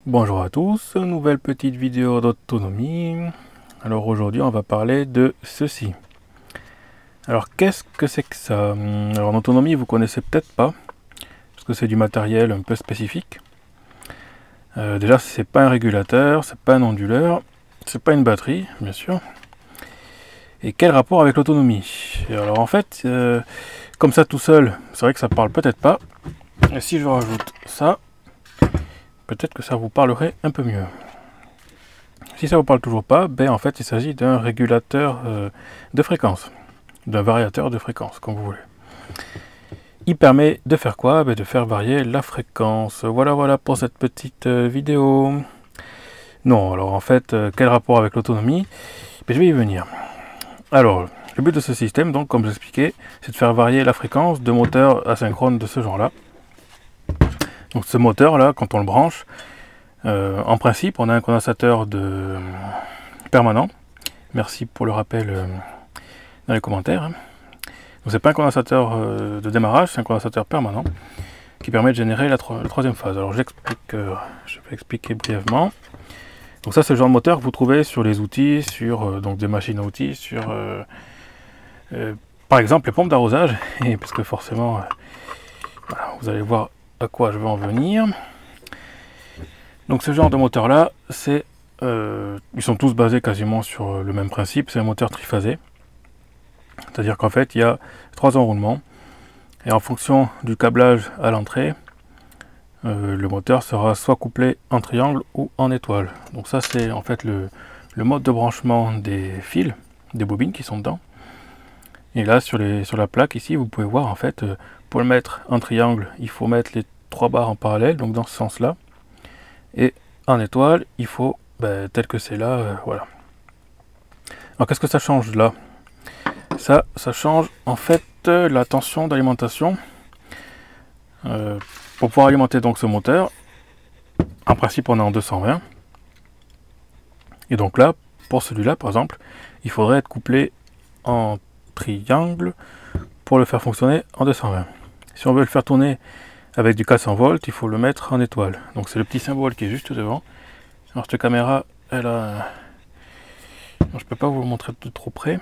Bonjour à tous, nouvelle petite vidéo d'autonomie. Alors aujourd'hui on va parler de ceci. Alors qu'est-ce que c'est que ça? Alors en autonomie vous connaissez peut-être pas, parce que c'est du matériel un peu spécifique. Déjà c'est pas un régulateur, c'est pas un onduleur, c'est pas une batterie bien sûr. Et quel rapport avec l'autonomie? Alors en fait, comme ça tout seul, c'est vrai que ça parle peut-être pas. Et si je rajoute ça, peut-être que ça vous parlerait un peu mieux. Si ça vous parle toujours pas, ben en fait il s'agit d'un régulateur de fréquence, d'un variateur de fréquence, comme vous voulez. Il permet de faire quoi? Ben de faire varier la fréquence. Voilà pour cette petite vidéo. Non, alors en fait, quel rapport avec l'autonomie? Ben, je vais y venir. Alors, le but de ce système, donc comme j'expliquais, c'est de faire varier la fréquence de moteurs asynchrones de ce genre-là. Donc ce moteur-là, quand on le branche, en principe, on a un condensateur permanent. Merci pour le rappel dans les commentaires. Donc c'est pas un condensateur de démarrage, c'est un condensateur permanent qui permet de générer la troisième phase. Alors je vais expliquer brièvement. Donc ça c'est le genre de moteur que vous trouvez sur les outils, sur donc des machines à outils, sur par exemple les pompes d'arrosage, et parce que forcément voilà, vous allez voir à quoi je veux en venir. Donc ce genre de moteur là, ils sont tous basés quasiment sur le même principe, c'est un moteur triphasé. C'est-à-dire qu'en fait il y a 3 enroulements et en fonction du câblage à l'entrée, le moteur sera soit couplé en triangle ou en étoile. Donc ça c'est en fait le mode de branchement des fils, des bobines qui sont dedans. Et là sur la plaque ici vous pouvez voir en fait pour le mettre en triangle il faut mettre les 3 barres en parallèle, donc dans ce sens là. Et en étoile, il faut, tel que c'est là, voilà. Alors qu'est-ce que ça change là? Ça change en fait la tension d'alimentation. Pour pouvoir alimenter donc ce moteur, en principe on est en 220. Et donc là, pour celui-là par exemple, il faudrait être couplé en triangle pour le faire fonctionner en 220. Si on veut le faire tourner avec du 400 volts, il faut le mettre en étoile. Donc c'est le petit symbole qui est juste devant. Alors cette caméra, elle a... Alors, je peux pas vous le montrer de trop près.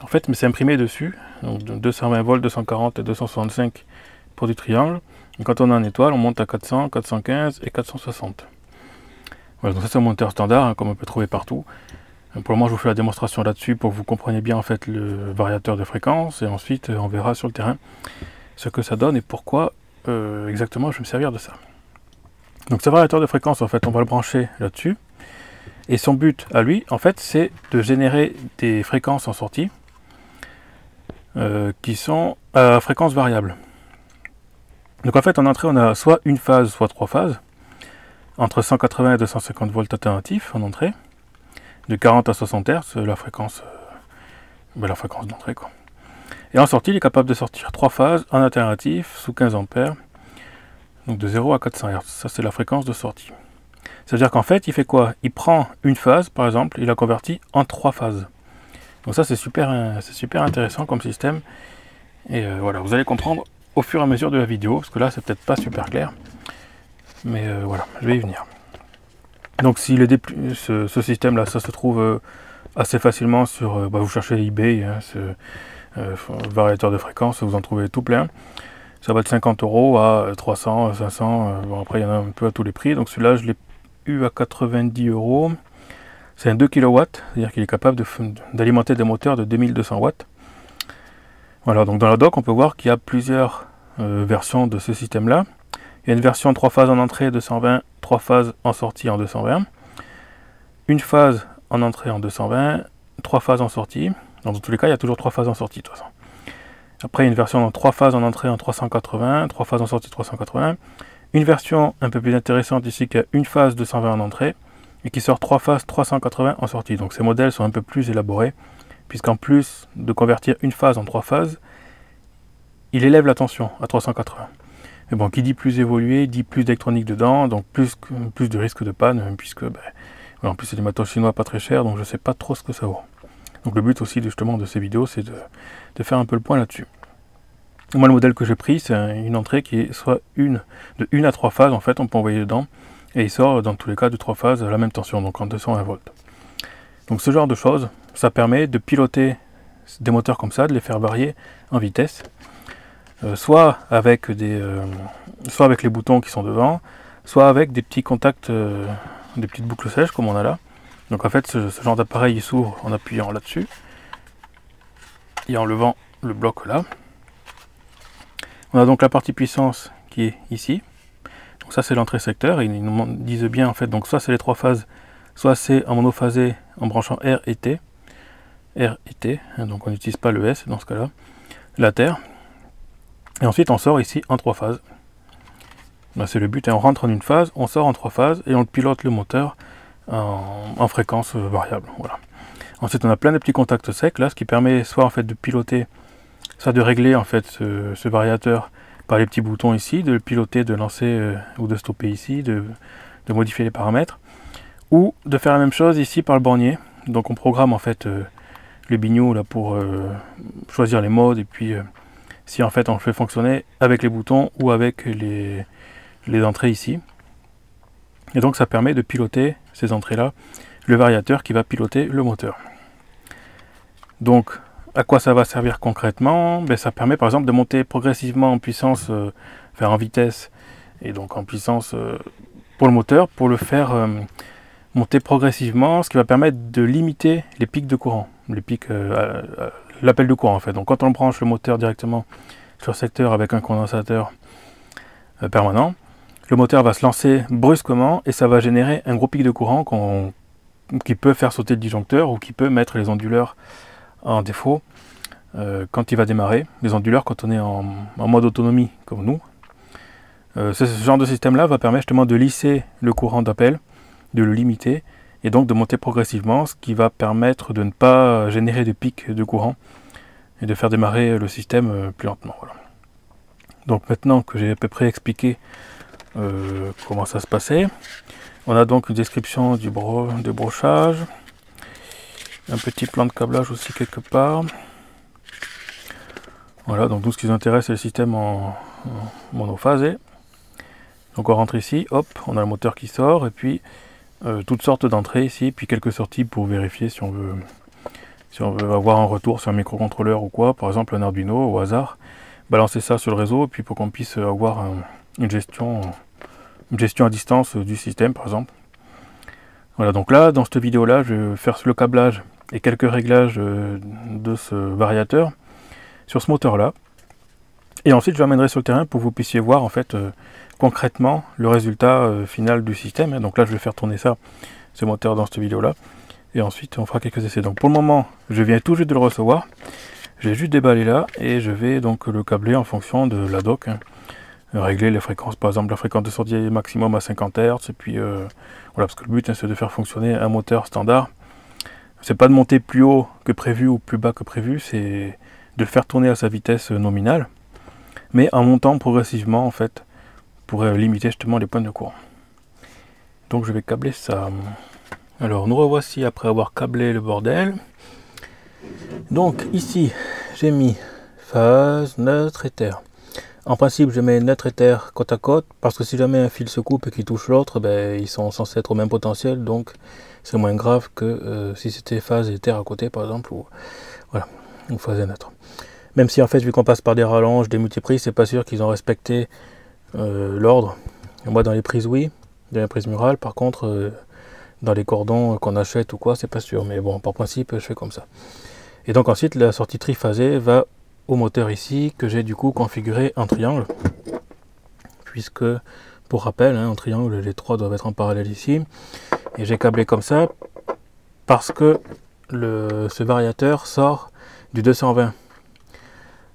En fait, mais c'est imprimé dessus. Donc 220 volts, 240 et 265 pour du triangle. Et quand on est en étoile, on monte à 400, 415 et 460. Voilà, donc ça c'est un moteur standard, hein, comme on peut trouver partout. Pour le moment, je vous fais la démonstration là-dessus pour que vous compreniez bien en fait le variateur de fréquence. Et ensuite, on verra sur le terrain ce que ça donne et pourquoi exactement je vais me servir de ça. Donc ce variateur de fréquence, en fait on va le brancher là-dessus et son but à lui en fait c'est de générer des fréquences en sortie qui sont à fréquence variable. Donc en fait en entrée on a soit une phase soit 3 phases entre 180 et 250 volts alternatifs en entrée, de 40 à 60 Hz la fréquence d'entrée quoi. Et en sortie, il est capable de sortir 3 phases en alternatif sous 15 ampères, donc de 0 à 400 Hz. Ça, c'est la fréquence de sortie. C'est-à-dire qu'en fait, il fait quoi? Il prend une phase, par exemple, il la convertit en 3 phases. Donc ça, c'est super intéressant comme système. Et voilà, vous allez comprendre au fur et à mesure de la vidéo, parce que là, c'est peut-être pas super clair. Mais voilà, je vais y venir. Donc, si ce système-là, ça se trouve assez facilement sur... vous cherchez eBay, hein, variateur de fréquence, vous en trouvez tout plein. Ça va de 50 € à 300, 500, bon après il y en a un peu à tous les prix. Donc celui-là je l'ai eu à 90 €. C'est un 2 kW, c'est-à-dire qu'il est capable d'alimenter des moteurs de 2200 watts. Voilà, donc dans la doc on peut voir qu'il y a plusieurs versions de ce système-là. Il y a une version 3 phases en entrée 220, 3 phases en sortie en 220. Une phase en entrée en 220, 3 phases en sortie. Dans tous les cas, il y a toujours 3 phases en sortie de toute façon. Après, une version en 3 phases en entrée en 380, 3 phases en sortie 380. Une version un peu plus intéressante ici qui a une phase 220 en entrée et qui sort 3 phases 380 en sortie. Donc ces modèles sont un peu plus élaborés puisqu'en plus de convertir une phase en 3 phases, il élève la tension à 380. Mais bon, qui dit plus évolué, dit plus d'électronique dedans, donc plus de risque de panne puisque en plus c'est des matos chinois pas très chers, donc je ne sais pas trop ce que ça vaut. Donc le but aussi justement de ces vidéos, c'est de faire un peu le point là-dessus. Moi le modèle que j'ai pris, c'est une entrée qui est soit de 1 à 3 phases, en fait on peut envoyer dedans, et il sort dans tous les cas de 3 phases à la même tension, donc en 220 volts. Donc ce genre de choses, ça permet de piloter des moteurs comme ça, de les faire varier en vitesse, soit avec les boutons qui sont devant, soit avec des petits contacts, des petites boucles sèches comme on a là. Donc en fait ce genre d'appareil il s'ouvre en appuyant là-dessus et en levant le bloc là. On a donc la partie puissance qui est ici. Donc ça c'est l'entrée secteur, et ils nous disent bien en fait, donc soit c'est les 3 phases, soit c'est en monophasé en branchant R et T. R et T, donc on n'utilise pas le S dans ce cas-là. La terre. Et ensuite on sort ici en 3 phases. C'est le but, on rentre en une phase, on sort en 3 phases et on pilote le moteur en fréquence variable. Voilà. Ensuite on a plein de petits contacts secs là, ce qui permet soit en fait de piloter, soit de régler en fait ce variateur par les petits boutons ici, de le piloter, de lancer ou de stopper ici, de modifier les paramètres, ou de faire la même chose ici par le bornier. Donc on programme en fait le bignou là pour choisir les modes, et puis si en fait on le fait fonctionner avec les boutons ou avec les entrées ici. Et donc ça permet de piloter ces entrées là, le variateur qui va piloter le moteur. Donc à quoi ça va servir concrètement? Ben, ça permet par exemple de monter progressivement en puissance, enfin en vitesse, et donc en puissance pour le moteur, pour le faire monter progressivement, ce qui va permettre de limiter les pics de courant, les pics, l'appel de courant en fait. Donc quand on branche le moteur directement sur secteur avec un condensateur permanent, le moteur va se lancer brusquement et ça va générer un gros pic de courant qui peut faire sauter le disjoncteur ou qui peut mettre les onduleurs en défaut quand il va démarrer. Les onduleurs quand on est en mode autonomie comme nous. Ce genre de système là va permettre justement de lisser le courant d'appel, de le limiter et donc de monter progressivement, ce qui va permettre de ne pas générer de pics de courant et de faire démarrer le système plus lentement. Voilà. Donc maintenant que j'ai à peu près expliqué comment ça se passait, on a donc une description du brochage, un petit plan de câblage aussi quelque part. Voilà, donc tout ce qui nous intéresse c'est le système en monophasé. Donc on rentre ici, hop, on a le moteur qui sort, et puis toutes sortes d'entrées ici, puis quelques sorties pour vérifier si on veut avoir un retour sur un microcontrôleur ou quoi, par exemple un Arduino au hasard, balancer ça sur le réseau, et puis pour qu'on puisse avoir une gestion à distance du système par exemple. Voilà, donc là dans cette vidéo là je vais faire le câblage et quelques réglages de ce variateur sur ce moteur là, et ensuite je l'amènerai sur le terrain pour que vous puissiez voir en fait concrètement le résultat final du système. Donc là je vais faire tourner ce moteur dans cette vidéo là, et ensuite on fera quelques essais. Donc pour le moment je viens tout juste de le recevoir, j'ai juste déballé là et je vais donc le câbler en fonction de la dock, régler les fréquences, par exemple la fréquence de sortie maximum à 50 Hz, et puis voilà, parce que le but c'est de faire fonctionner un moteur standard. C'est pas de monter plus haut que prévu ou plus bas que prévu, c'est de le faire tourner à sa vitesse nominale, mais en montant progressivement en fait, pour limiter justement les points de courant. Donc je vais câbler ça. Alors nous revoici après avoir câblé le bordel. Donc ici j'ai mis phase, neutre et terre. En principe je mets neutre et terre côte à côte, parce que si jamais un fil se coupe et qu'il touche l'autre, ben, ils sont censés être au même potentiel, donc c'est moins grave que si c'était phase et terre à côté par exemple, ou voilà, ou phase et neutre. Même si en fait vu qu'on passe par des rallonges, des multiprises, c'est pas sûr qu'ils ont respecté l'ordre. Moi dans les prises oui, dans les prises murales, par contre dans les cordons qu'on achète ou quoi, c'est pas sûr, mais bon par principe je fais comme ça. Et donc ensuite la sortie triphasée va au moteur ici, que j'ai du coup configuré en triangle, puisque pour rappel en triangle les trois doivent être en parallèle ici, et j'ai câblé comme ça parce que ce variateur sort du 220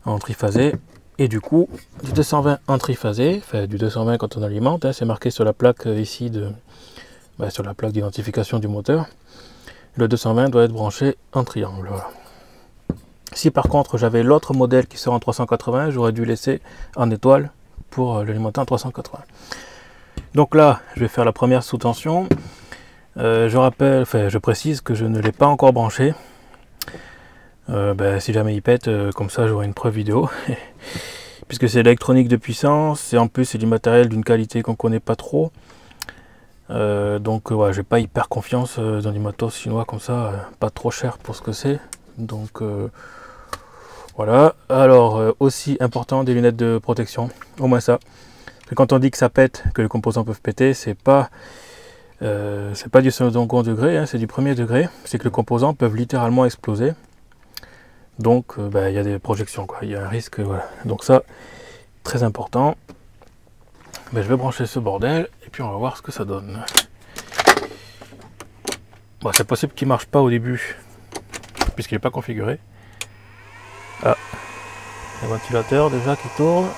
en triphasé, et du coup du 220 en triphasé, enfin du 220 quand on alimente, c'est marqué sur la plaque ici sur la plaque d'identification du moteur, le 220 doit être branché en triangle. Voilà. Si par contre j'avais l'autre modèle qui sort en 380, j'aurais dû laisser en étoile pour l'alimenter en 380. Donc là je vais faire la première sous tension. Je précise que je ne l'ai pas encore branché. Si jamais il pète, comme ça j'aurai une preuve vidéo. Puisque c'est l'électronique de puissance, et en plus c'est du matériel d'une qualité qu'on connaît pas trop. Donc ouais, j'ai pas hyper confiance dans du matos chinois comme ça, pas trop cher pour ce que c'est. Donc voilà. Alors aussi important, des lunettes de protection, au moins ça. Parce que quand on dit que ça pète, que les composants peuvent péter, c'est pas du second degré, hein, c'est du premier degré. C'est que les composants peuvent littéralement exploser. Donc il y a des projections, quoi. Il y a un risque, voilà. Donc ça, très important. Je vais brancher ce bordel et puis on va voir ce que ça donne. Bon, c'est possible qu'il marche pas au début puisqu'il n'est pas configuré. Ah, le ventilateur déjà qui tourne.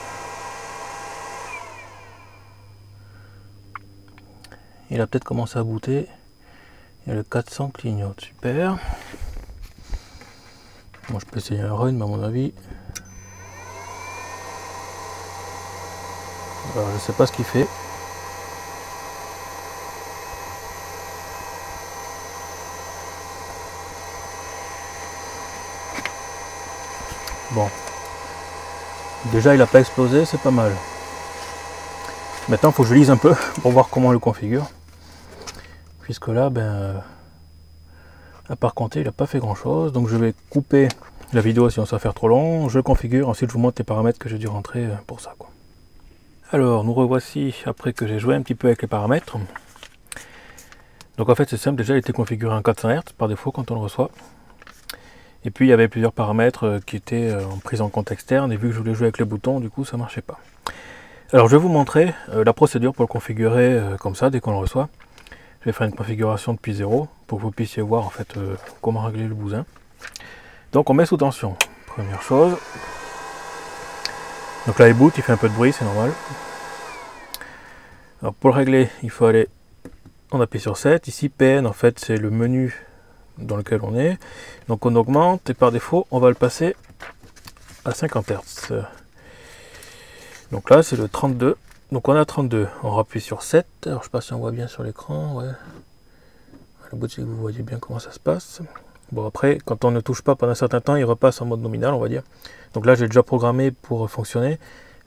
Il a peut-être commencé à booter. Il y a le 400 clignote, super. Moi je peux essayer un run, mais à mon avis. Alors, je sais pas ce qu'il fait. Bon. Déjà il n'a pas explosé, c'est pas mal. Maintenant il faut que je lise un peu pour voir comment on le configure. Puisque là, à part compter, il n'a pas fait grand chose. Donc je vais couper la vidéo sinon ça va faire trop long. Je le configure, ensuite je vous montre les paramètres que j'ai dû rentrer pour ça, quoi. Alors nous revoici après que j'ai joué un petit peu avec les paramètres. Donc en fait c'est simple, déjà il était configuré en 400 Hz par défaut quand on le reçoit. Et puis il y avait plusieurs paramètres qui étaient en prise en compte externe, et vu que je voulais jouer avec les boutons, du coup ça marchait pas. Alors je vais vous montrer la procédure pour le configurer comme ça dès qu'on le reçoit. Je vais faire une configuration depuis zéro pour que vous puissiez voir en fait comment régler le bousin. Donc on met sous tension, première chose. Donc là il boot, il fait un peu de bruit, c'est normal. Alors pour le régler, il faut aller, on appuie sur 7. Ici PN en fait c'est le menu dans lequel on est. Donc on augmente et par défaut on va le passer à 50 Hz. Donc là c'est le 32. Donc on a 32. On rappuie sur 7. Alors je sais pas si on voit bien sur l'écran. Ouais. Le bout c'est que vous voyez bien comment ça se passe. Bon après quand on ne touche pas pendant un certain temps il repasse en mode nominal on va dire. Donc là j'ai déjà programmé pour fonctionner.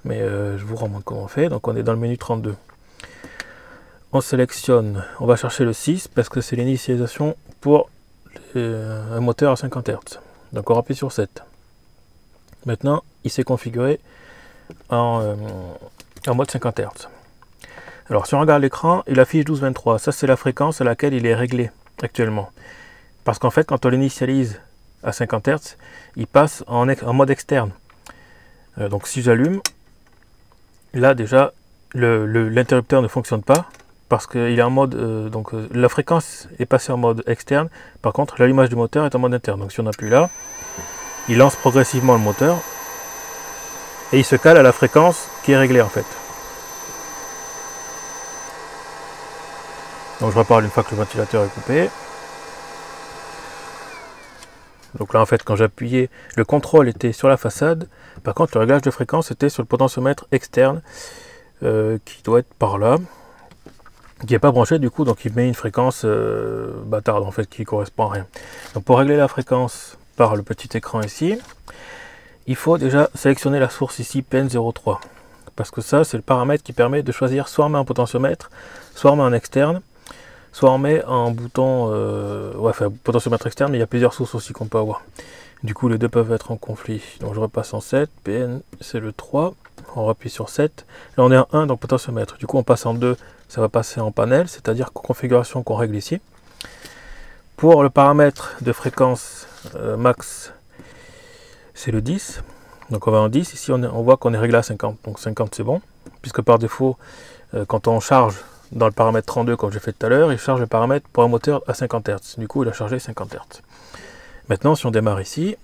Mais je vous remontre comment on fait. Donc on est dans le menu 32. On sélectionne. On va chercher le 6 parce que c'est l'initialisation pour un moteur à 50 Hz. Donc on rappuie sur 7. Maintenant il s'est configuré en mode 50 Hz. Alors si on regarde l'écran, il affiche 1223. Ça c'est la fréquence à laquelle il est réglé actuellement. Parce qu'en fait quand on l'initialise à 50 Hz, il passe en mode externe. Donc si j'allume, là déjà l'interrupteur ne fonctionne pas. Parce qu'il est en mode, la fréquence est passée en mode externe. Par contre l'allumage du moteur est en mode interne. Donc si on appuie là, il lance progressivement le moteur. Et il se cale à la fréquence qui est réglée en fait. Donc je reparle une fois que le ventilateur est coupé. Donc là en fait quand j'appuyais, le contrôle était sur la façade. Par contre le réglage de fréquence était sur le potentiomètre externe qui doit être par là. Qui n'est pas branché du coup, donc il met une fréquence bâtarde en fait qui correspond à rien. Donc pour régler la fréquence par le petit écran ici, il faut déjà sélectionner la source ici PN03. Parce que ça c'est le paramètre qui permet de choisir soit on met un potentiomètre, soit on met en externe, soit on met un bouton, potentiomètre externe, mais il y a plusieurs sources aussi qu'on peut avoir. Du coup les deux peuvent être en conflit. Donc je repasse en 7, PN c'est le 3, on appuie sur 7, là on est en 1 donc potentiomètre. Du coup on passe en 2, ça va passer en panel, c'est-à-dire configuration qu'on règle ici. Pour le paramètre de fréquence max, c'est le 10. Donc on va en 10, ici on voit qu'on est réglé à 50, donc 50 c'est bon, puisque par défaut, quand on charge dans le paramètre 32 comme j'ai fait tout à l'heure, il charge le paramètre pour un moteur à 50 Hz. Du coup il a chargé 50 Hz. Maintenant si on démarre ici,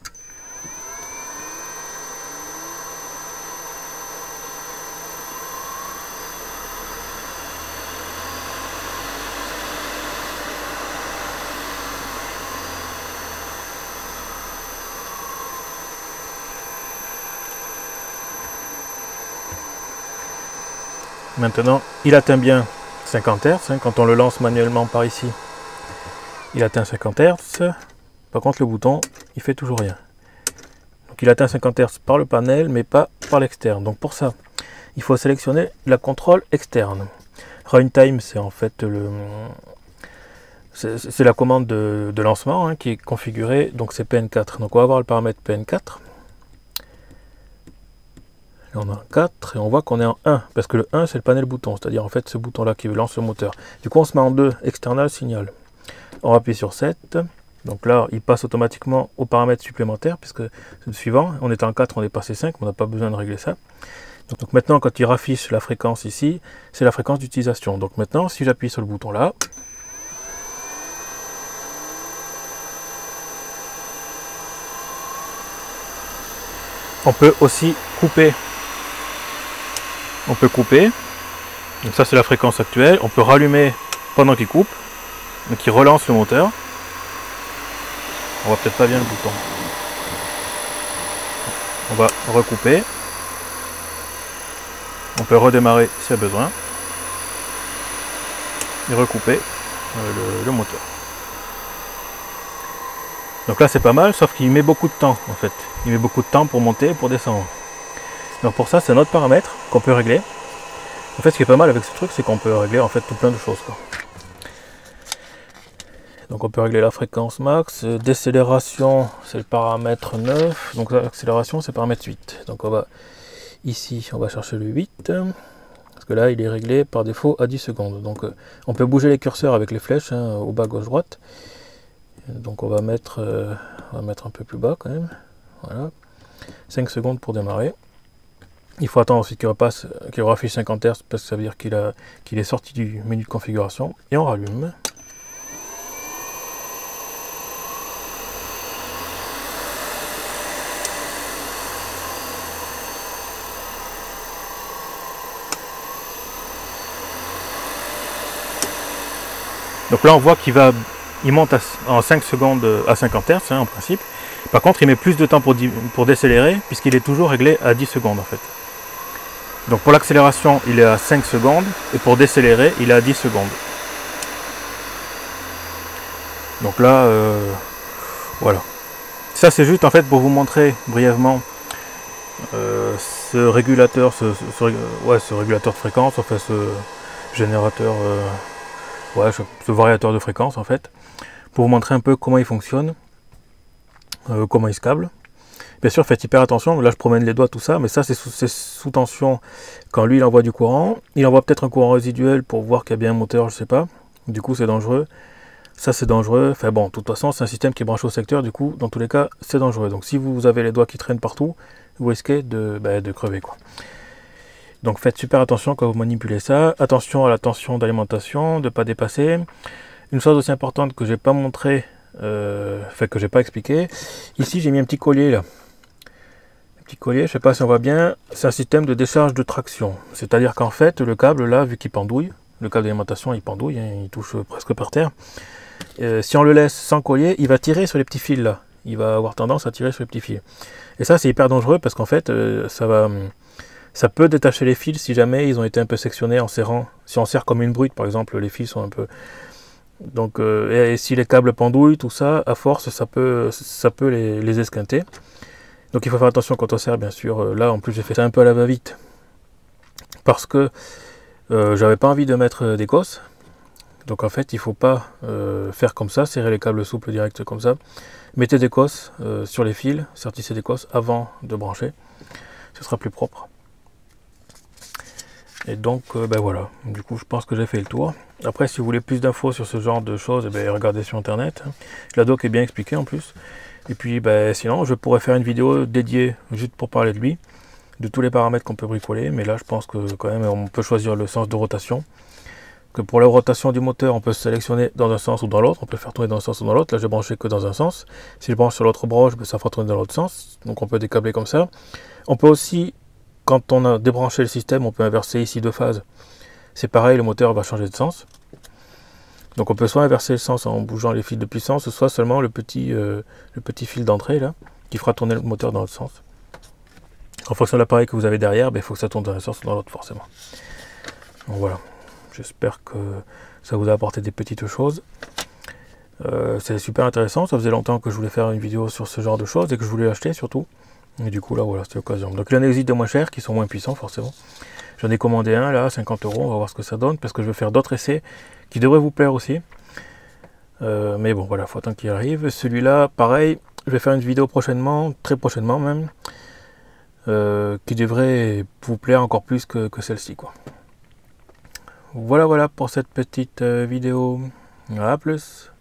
maintenant il atteint bien 50 Hz, hein, quand on le lance manuellement par ici, il atteint 50 Hz. Par contre le bouton il fait toujours rien. Donc il atteint 50 Hz par le panel mais pas par l'externe. Donc pour ça il faut sélectionner la contrôle externe. Runtime, c'est en fait c'est la commande de lancement hein, qui est configurée, donc c'est PN4. Donc on va voir le paramètre PN4. Là, on a un 4 et on voit qu'on est en 1, parce que le 1 c'est le panel bouton, c'est-à-dire en fait ce bouton là qui lance le moteur. Du coup on se met en 2, external signal. On appuie sur 7, donc là il passe automatiquement au paramètre supplémentaire, puisque c'est le suivant, on est en 4, on est passé 5, on n'a pas besoin de régler ça. Donc maintenant quand il affiche la fréquence ici, c'est la fréquence d'utilisation. Donc maintenant si j'appuie sur le bouton là, on peut aussi couper. On peut couper. Donc ça c'est la fréquence actuelle. On peut rallumer pendant qu'il coupe. Donc il relance le moteur. On voit peut-être pas bien le bouton. On va recouper. On peut redémarrer s'il y a besoin. Et recouper le moteur. Donc là c'est pas mal, sauf qu'il met beaucoup de temps en fait. Il met beaucoup de temps pour monter et pour descendre. Donc pour ça c'est un autre paramètre qu'on peut régler. En fait ce qui est pas mal avec ce truc c'est qu'on peut régler en fait tout plein de choses quoi. Donc on peut régler la fréquence max, décélération c'est le paramètre 9, donc l'accélération c'est le paramètre 8. Donc on va ici on va chercher le 8, parce que là il est réglé par défaut à 10 secondes. Donc on peut bouger les curseurs avec les flèches hein, au bas gauche droite. Donc on va mettre un peu plus bas quand même. Voilà. 5 secondes pour démarrer. Il faut attendre ensuite qu'il affiche 50 Hz parce que ça veut dire qu'il est sorti du menu de configuration. Et on rallume. Donc là on voit qu'il monte en 5 secondes à 50 Hz hein, en principe. Par contre il met plus de temps pour décélérer puisqu'il est toujours réglé à 10 secondes en fait. Donc pour l'accélération il est à 5 secondes et pour décélérer il est à 10 secondes. Donc là voilà. Ça c'est juste en fait pour vous montrer brièvement ce régulateur, ce régulateur de fréquence, enfin ce générateur, ce variateur de fréquence en fait, pour vous montrer un peu comment il fonctionne, comment il se câble. Bien sûr faites hyper attention, là je promène les doigts tout ça, mais ça c'est sous tension quand lui il envoie du courant, il envoie peut-être un courant résiduel pour voir qu'il y a bien un moteur, je sais pas, du coup c'est dangereux. Ça c'est dangereux, enfin bon, de toute façon c'est un système qui est branché au secteur, du coup dans tous les cas c'est dangereux. Donc si vous avez les doigts qui traînent partout, vous risquez de crever quoi. Donc faites super attention quand vous manipulez ça, attention à la tension d'alimentation, de ne pas dépasser. Une chose aussi importante que j'ai pas montré, que j'ai pas expliqué, ici j'ai mis un petit collier là. Un petit collier, je sais pas si on voit bien, c'est un système de décharge de traction. C'est-à-dire qu'en fait le câble là, vu qu'il pendouille, le câble d'alimentation il pendouille, hein, il touche presque par terre. Si on le laisse sans collier, il va tirer sur les petits fils là. Il va avoir tendance à tirer sur les petits fils. Et ça c'est hyper dangereux parce qu'en fait ça peut détacher les fils si jamais ils ont été un peu sectionnés en serrant. Si on serre comme une brute par exemple, les fils sont un peu... Donc et si les câbles pendouillent, tout ça, à force ça peut les esquinter. Donc il faut faire attention quand on serre bien sûr. Là en plus j'ai fait ça un peu à la va-vite. Parce que j'avais pas envie de mettre des cosses. Donc en fait il faut pas faire comme ça, serrer les câbles souples direct comme ça. Mettez des cosses sur les fils, sertissez des cosses avant de brancher, ce sera plus propre. Et donc voilà, du coup je pense que j'ai fait le tour. Après si vous voulez plus d'infos sur ce genre de choses, regardez sur internet. La doc est bien expliquée en plus. Et puis sinon je pourrais faire une vidéo dédiée juste pour parler de lui, de tous les paramètres qu'on peut bricoler, mais là je pense que quand même on peut choisir le sens de rotation. Que pour la rotation du moteur, on peut sélectionner dans un sens ou dans l'autre, on peut faire tourner dans un sens ou dans l'autre. Là, j'ai branché que dans un sens. Si je branche sur l'autre branche, ça fera tourner dans l'autre sens. Donc, on peut décabler comme ça. On peut aussi, quand on a débranché le système, on peut inverser ici deux phases. C'est pareil, le moteur va changer de sens. Donc, on peut soit inverser le sens en bougeant les fils de puissance, soit seulement le petit fil d'entrée là, qui fera tourner le moteur dans l'autre sens. En fonction de l'appareil que vous avez derrière, il faut que ça tourne dans un sens ou dans l'autre forcément. Donc voilà. J'espère que ça vous a apporté des petites choses. C'est super intéressant. Ça faisait longtemps que je voulais faire une vidéo sur ce genre de choses et que je voulais l'acheter surtout. Et du coup, là, voilà, c'était l'occasion. Donc, il y en existe de moins chers qui sont moins puissants, forcément. J'en ai commandé un là, 50 €, on va voir ce que ça donne, parce que je vais faire d'autres essais qui devraient vous plaire aussi. Mais bon, voilà, faut attendre qu'il arrive. Celui-là, pareil, je vais faire une vidéo prochainement, très prochainement même, qui devrait vous plaire encore plus que celle-ci, quoi. Voilà, voilà pour cette petite vidéo. À plus.